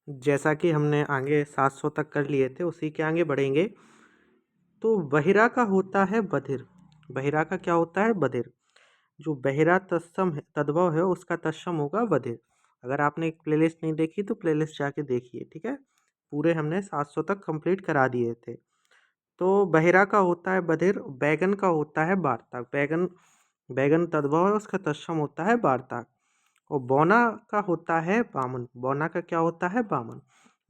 जैसा कि हमने आगे 700 तक कर लिए थे, उसी के आगे बढ़ेंगे। तो बहिरा का होता है बधिर। बहिरा का क्या होता है? बधिर। जो बहिरा तत्सम है, तद्भव है, उसका तत्सम होगा बधिर। अगर आपने एक प्लेलिस्ट नहीं देखी तो प्लेलिस्ट जाके देखिए, ठीक है। पूरे हमने 700 तक कंप्लीट करा दिए थे। तो बहिरा का होता है बधिर। बैगन का होता है वार्ता। बैगन बैगन तद्भव है, उसका तत्सम होता है वार्ता। और बौना का होता है बामन। बौना का क्या होता है? बामन।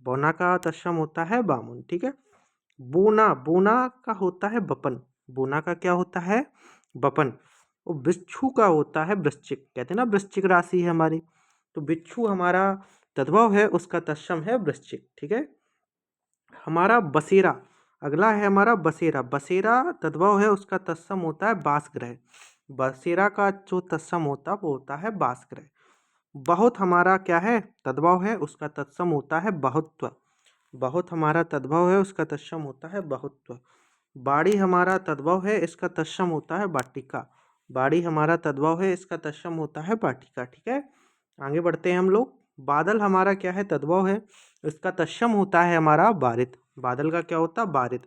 बौना का तत्सम होता है बामन, ठीक है। बोना बोना का होता है बपन। बोना का क्या होता है? बपन। और बिच्छू का होता है वृश्चिक। कहते हैं ना वृश्चिक राशि है हमारी, तो बिच्छू हमारा तद्भव है, उसका तत्सम है वृश्चिक, ठीक है। हमारा बसेरा, अगला है हमारा बसेरा। बसेरा तद्भव है, उसका तत्सम होता है बास ग्रह। बसेरा का जो तत्सम होता है वो होता है बास ग्रह। बहुत हमारा क्या है? तद्भव है, उसका तत्सम होता है बहुत्व। बहुत हमारा तद्भव है, उसका तत्सम होता है बहुत्व। बाड़ी हमारा तद्भव है, इसका तत्सम होता है वाटिका। बाड़ी हमारा तद्भव है, इसका तत्सम होता है वाटिका, ठीक है। आगे बढ़ते हैं हम लोग। बादल हमारा क्या है? तद्भव है, इसका तत्सम होता है हमारा बारित। बादल का क्या होता है? बारित,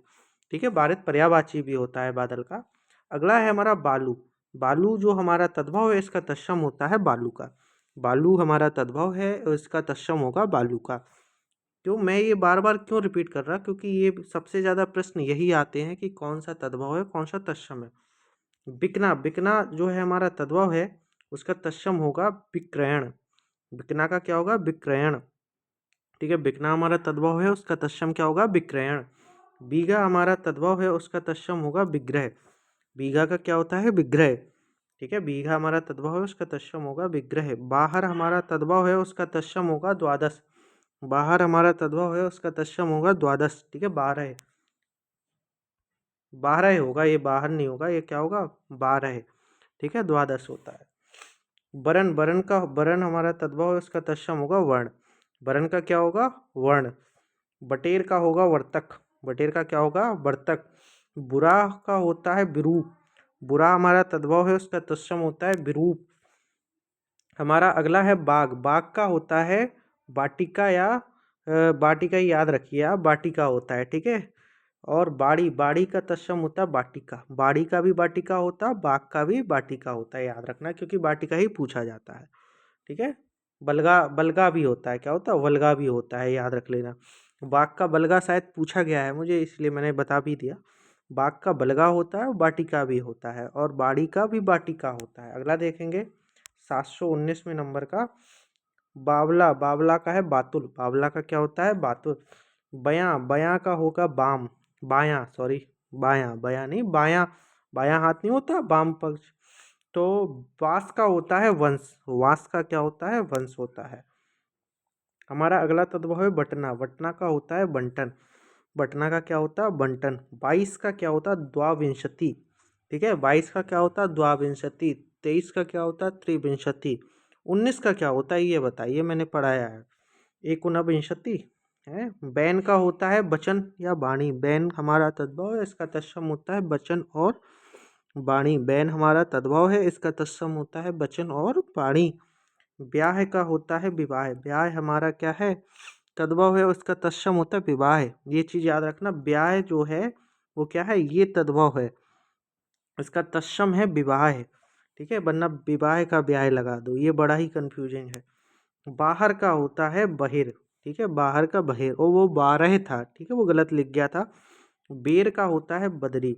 ठीक है। बारित पर्यायवाची भी होता है बादल का। अगला है हमारा बालू। बालू जो हमारा तद्भव है, इसका तत्सम होता है बालू का। बालू हमारा तद्भव है और इसका तत्सम होगा बालू का। क्यों मैं ये बार बार क्यों रिपीट कर रहा? क्योंकि ये सबसे ज़्यादा प्रश्न यही आते हैं कि कौन सा तद्भव है, कौन सा तत्सम है। बिकना, बिकना जो है हमारा तद्भव है, उसका तत्सम होगा विक्रयण। बिकना का क्या होगा? विक्रयण, ठीक है। बिकना हमारा तद्भव है, उसका तत्सम क्या होगा? विक्रयण। बीघा हमारा तद्भव है, उसका तत्सम होगा विग्रह। बीघा का क्या होता है? विग्रह, ठीक है। बीघा हमारा तद्भव है, उसका तत्सम होगा विग्रह। बाहर हमारा तद्भव है, उसका तत्सम होगा द्वादश। बाहर हमारा तद्भव है, उसका तत्सम होगा द्वादश, ठीक है। बारह, बारह होगा ये, बाहर नहीं होगा ये, क्या होगा? बारह, ठीक है। द्वादश होता है। वरण, वरण का वरण हमारा तद्भव है, उसका तत्सम होगा वर्ण। वरण का क्या होगा? वर्ण। बटेर का होगा वर्तक। बटेर का क्या होगा? वर्तक। बुरा का होता है विरूप। बुरा हमारा तद्भव है, उसका तत्सम होता है विरूप। हमारा अगला है बाग। बाग का होता है वाटिका या वाटिका, याद रखिए आप, वाटिका होता है, ठीक है। और बाड़ी, बाड़ी का तत्सम होता है वाटिका। बाड़ी का भी वाटिका होता है, बाग का भी वाटिका होता है, याद रखना, क्योंकि वाटिका ही पूछा जाता है, ठीक है। बलगा, बलगा भी होता है, क्या होता है? वल्गा भी होता है, याद रख लेना। बाघ का बलगा शायद पूछा गया है मुझे, इसलिए मैंने बता भी दिया। बाघ का बलगा होता है, वाटिका भी होता है, और बाड़ी का भी वाटिका होता है। अगला देखेंगे 719वें नंबर का। बावला, बावला का है बातुल। बावला का क्या होता है? बातुल। बयां, बयां का होगा बाम। बायां, सॉरी, बायां, बयां नहीं, बायां। बायां हाथ नहीं होता, बाम पक्ष। तो वास का होता है वंश। वास का क्या होता है? वंश होता है। हमारा अगला तत्व है बटना। बटना का होता है बंटन। बटना का क्या होता है? बंटन। 22 का क्या होता है? द्वाविंशति, ठीक है। 22 का क्या होता है? द्वाविंशति। 23 का क्या होता है? त्रिविंशति। 19 का क्या होता है ये बताइए, मैंने पढ़ाया है। एक ऊनविंशति है। बैन का होता है बचन या वाणी। बैन हमारा तद्भव है, इसका तत्सम होता है बचन और वाणी। बैन हमारा तद्भव है, इसका तत्सम होता है बचन और वाणी। ब्याह का होता है विवाह। ब्याह हमारा क्या है? तद्भव है, उसका तत्सम होता है विवाह। ये चीज याद रखना, ब्याह जो है वो क्या है? ये तद्भव है, इसका तत्सम है विवाह, ठीक है। वरना विवाह का ब्याह लगा दो, ये बड़ा ही कंफ्यूजिंग है। बाहर का होता है बहिर, ठीक है। बाहर का बहिर, और वो 12 था, ठीक है, वो गलत लिख गया था। बेर का होता है बदरी,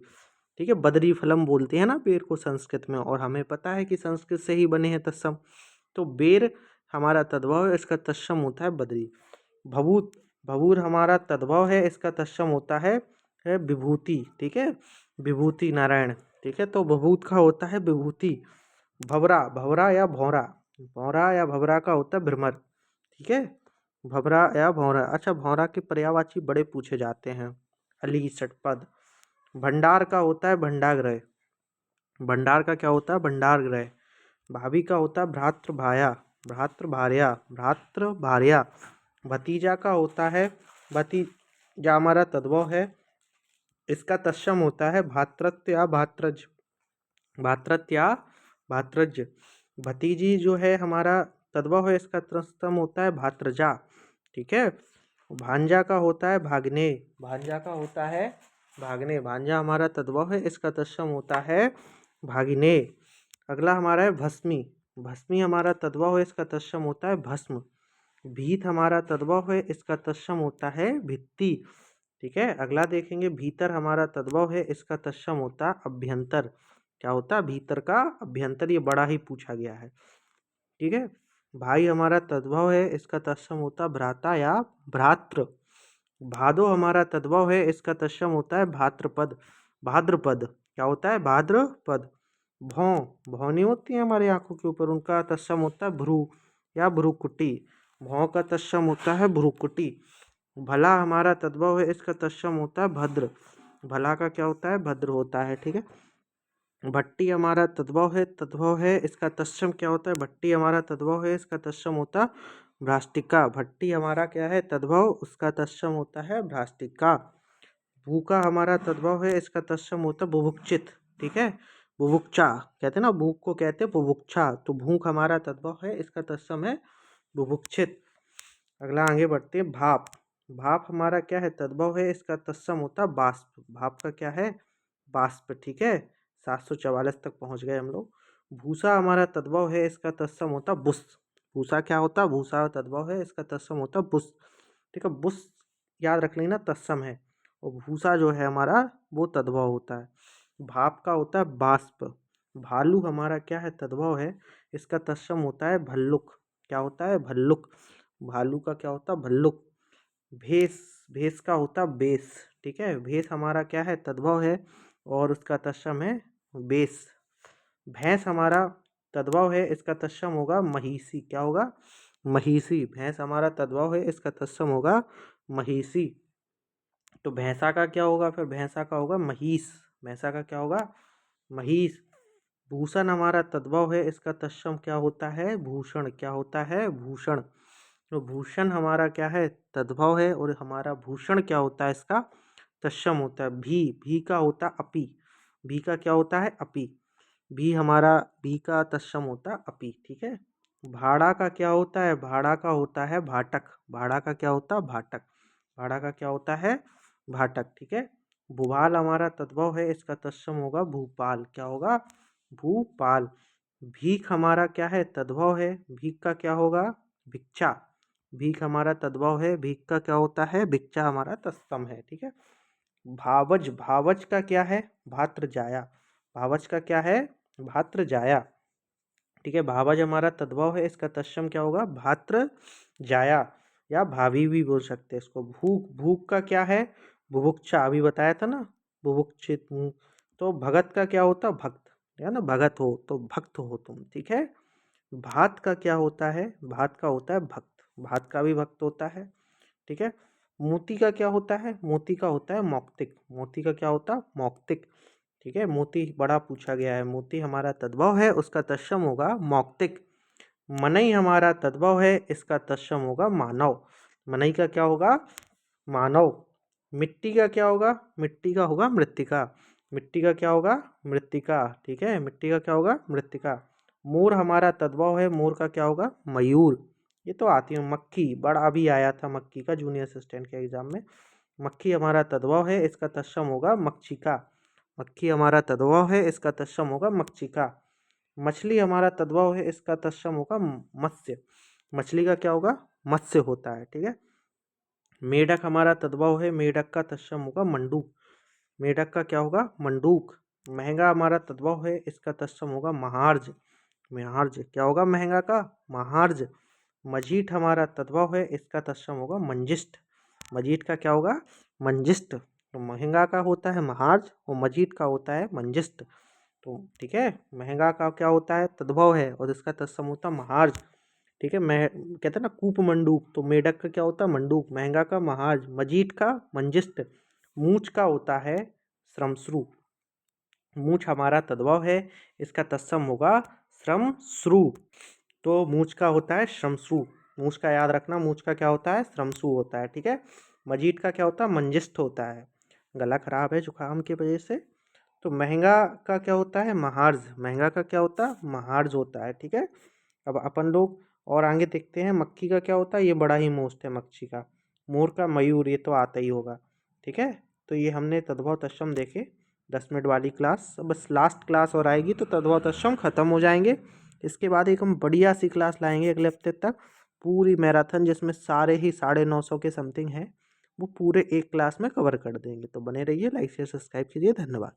ठीक है। बदरी फलम बोलते हैं ना बेर को संस्कृत में, और हमें पता है कि संस्कृत से ही बने हैं तत्सम। तो बेर हमारा तद्भव है, इसका तत्सम होता है बदरी। भभूत, भभूर हमारा तद्भव है, इसका तत्सम होता है विभूति, ठीक है। विभूति नारायण, ठीक है। तो भभूत का होता है विभूति। भवरा, भवरा या भौरा। भौरा या भवरा का होता है भ्रमर, ठीक है। भवरा या भौरा। अच्छा, भौरा के पर्यायवाची बड़े पूछे जाते हैं। अली, षटपद। भंडार का होता है भंडारगृह। भंडार का क्या होता है? भंडारगृह। भाभी का होता है भ्रातृ भाया। भ्रातृ भार्या, भ्रातृ भार्या। भतीजा का होता है भतीजा, हमारा तद्भव है, इसका तत्सम होता है भातृत्व या भात्रज। भातृत्व या भात्रज। भतीजी जो है हमारा तद्भव है, इसका तत्सम होता है भात्रजा, ठीक है। भांजा का होता है भागने, भांजा का होता है भागने, भांजा हमारा तद्भव है, इसका तत्सम होता है भागिने। अगला हमारा है भस्मी, भस्मी हमारा तद्भव है, इसका तत्सम होता है भस्म। भीत हमारा तद्भव है, इसका तत्सम होता है भित्ति। ठीक है। अगला देखेंगे भीतर हमारा तद्भव है, इसका तत्सम होता है अभ्यंतर। क्या होता है भीतर का अभ्यंतर, ये बड़ा ही पूछा गया है। ठीक है। भाई हमारा तद्भव है, इसका तत्सम होता है भ्राता या भ्रातृ। भादो हमारा तद्भव है, इसका तत्सम होता है भाद्रपद, भाद्रपद। क्या होता है भाद्रपद। भौं, भौं नहीं होती है हमारी आंखों के ऊपर, उनका तत्सम होता है भ्रू या भ्रूकुटी। भौं का तत्सम होता है भ्रूकुटी। भला हमारा तद्भव है, इसका तत्सम होता है भद्र। भला का क्या होता है भद्र होता है। ठीक है। भट्टी हमारा तद्भव है, इसका तत्सम क्या होता है भट्टी हमारा तद्भव है, इसका तत्सम होता भ्राष्टिका। भट्टी हमारा क्या है तद्भव, उसका तत्सम होता है भ्राष्टिका। भूखा हमारा तद्भव है, इसका तत्सम होता है बुभुक्षित। ठीक है। बुभुक्षा कहते हैं ना, भूख को कहते हैं बुभुक्षा, तो भूख हमारा तद्भव है, इसका तत्सम है बुभुक्षित। अगला आगे बढ़ते हैं भाप, भाप हमारा क्या है तद्भव है, इसका तत्सम होता है बाष्प। भाप का क्या है बाष्प। ठीक है। 744 तक पहुंच गए हम लोग। भूसा हमारा तद्भव है, इसका तत्सम होता बुस। भूसा क्या होता है भूसा तद्भव है, इसका तत्सम होता बुस। ठीक है। बुस याद रख लेना तत्सम है, और भूसा जो है हमारा वो तद्भव होता है। भाप का होता है बाष्प। भालू हमारा क्या है तद्भव है, इसका तत्सम होता है भल्लुक। क्या होता है भल्लुक। भालू का क्या होता है भल्लुक। भेस, भेस का होता बेस। ठीक है। भेस हमारा क्या है तद्भव है, और उसका तत्सम है बेस। भैंस हमारा तद्भव है, इसका तत्सम होगा महिषी। क्या होगा महिषी। भैंस हमारा तद्भव है, इसका तत्सम होगा महिषी। तो भैंसा का क्या होगा फिर, भैंसा का होगा महिष। भैंसा का क्या होगा महिष। भूषण हमारा तद्भव है, इसका तत्सम क्या होता है भूषण। क्या होता है भूषण। तो भूषण हमारा क्या है तद्भव है, और हमारा भूषण क्या होता है इसका तत्सम होता है भी। भी का होता है अपी। भी का क्या होता है अपी। भी हमारा भी का तत्सम होता है अपी। ठीक है। भाड़ा का क्या होता है, भाड़ा का होता है भाटक। भाड़ा का क्या होता है भाटक। भाड़ा का क्या होता है भाटक। ठीक है। भूपाल हमारा तद्भव है, इसका तत्सम होगा भूपाल। क्या होगा भूपाल। भीख हमारा क्या है तद्भव है, भीख का क्या होगा भिक्षा। भीख हमारा तद्भव है, भीख का क्या होता है भिक्षा हमारा तत्सम है। ठीक है। भावज, भावज का क्या है भात्र जाया। भावज का क्या है भात्र जाया। ठीक है। भावज हमारा तद्भव है, इसका तत्सम क्या होगा भात्र जाया, या भावी भी बोल सकते हैं इसको। भूख, भूख का क्या है बुभुक्षा, अभी बताया था ना बुभुक्षित हूँ। तो भगत का क्या होता भक्त, या ना भगत हो तो भक्त हो तुम। ठीक है। भात का क्या होता है, भात का होता है भक्त, भात का भी भक्त होता है। ठीक है। मोती का क्या होता है, मोती का होता है मौक्तिक। मोती का क्या होता है मौक्तिक। ठीक है। मोती बड़ा पूछा गया है। मोती हमारा तद्भव है, उसका तत्सम होगा मौक्तिक। मनई हमारा तद्भव है, इसका तत्सम होगा मानव। मनई का क्या होगा मानव। मिट्टी का क्या होगा, मिट्टी का होगा मृत्तिका। मिट्टी का क्या होगा मृत्तिका। ठीक है। मिट्टी का क्या होगा मृत्तिका। मोर हमारा तद्भव है, मोर का क्या होगा मयूर। ये तो आती है। मक्खी बड़ा अभी आया था मक्खी का जूनियर असिस्टेंट के एग्जाम में। मक्खी हमारा तद्भव है, इसका तत्सम होगा मक्षिका। मक्खी हमारा तद्भव है, इसका तत्सम होगा मक्षिका। मछली हमारा तद्भव है, इसका तत्सम होगा मत्स्य। मछली का क्या होगा मत्स्य होता है। ठीक है। मेढक हमारा तद्भव है, मेढक का तत्सम होगा मंडूक। मेढक का क्या होगा मंडूक। महंगा हमारा तद्भव है, इसका तत्सम होगा महार्ज। महार्ज क्या होगा महंगा का महार्ज। मजीठ हमारा तद्भव है, इसका तत्सम होगा मंजिष्ठ। मजीठ का क्या होगा मंजिष्ठ। तो महंगा का होता है महार्ज, और मजीठ का होता है मंजिष्ठ। तो ठीक है। महंगा का क्या होता है तद्भव है, और इसका तत्सम होता है महार्ज। ठीक है। मैं कहते हैं ना कूप मंडूक, तो मेढक का क्या होता है मंडूक, महंगा का महार्ज, मजीठ का मंजिष्ठ। मूछ का होता है श्रमश्रु। मूछ हमारा तद्भव है, इसका तत्सम होगा श्रमश्रु। तो मूछ का होता है श्रमश्रु। मूछ का याद रखना, मूछ का क्या होता है श्रमश्रु होता है। ठीक है। मजीठ का क्या होता है मंजिष्ठ होता है। गला खराब है जुकाम की वजह से। तो महंगा का क्या होता है महार्ज। महंगा का क्या होता है महार्ज होता है। ठीक है। अब अपन लोग और आगे देखते हैं मक्खी का क्या होता है। ये बड़ा ही मोस्ट है मच्छी का। मोर का मयूर, ये तो आता ही होगा। ठीक है, तो ये हमने तद्भव तत्सम देखे 10 मिनट वाली क्लास। बस लास्ट क्लास और आएगी तो तद्भव तत्सम खत्म हो जाएंगे। इसके बाद एक हम बढ़िया सी क्लास लाएंगे अगले हफ्ते तक, पूरी मैराथन जिसमें सारे ही 950 के समथिंग हैं, वो पूरे एक क्लास में कवर कर देंगे। तो बने रहिए, लाइक शेयर सब्सक्राइब कीजिए। धन्यवाद।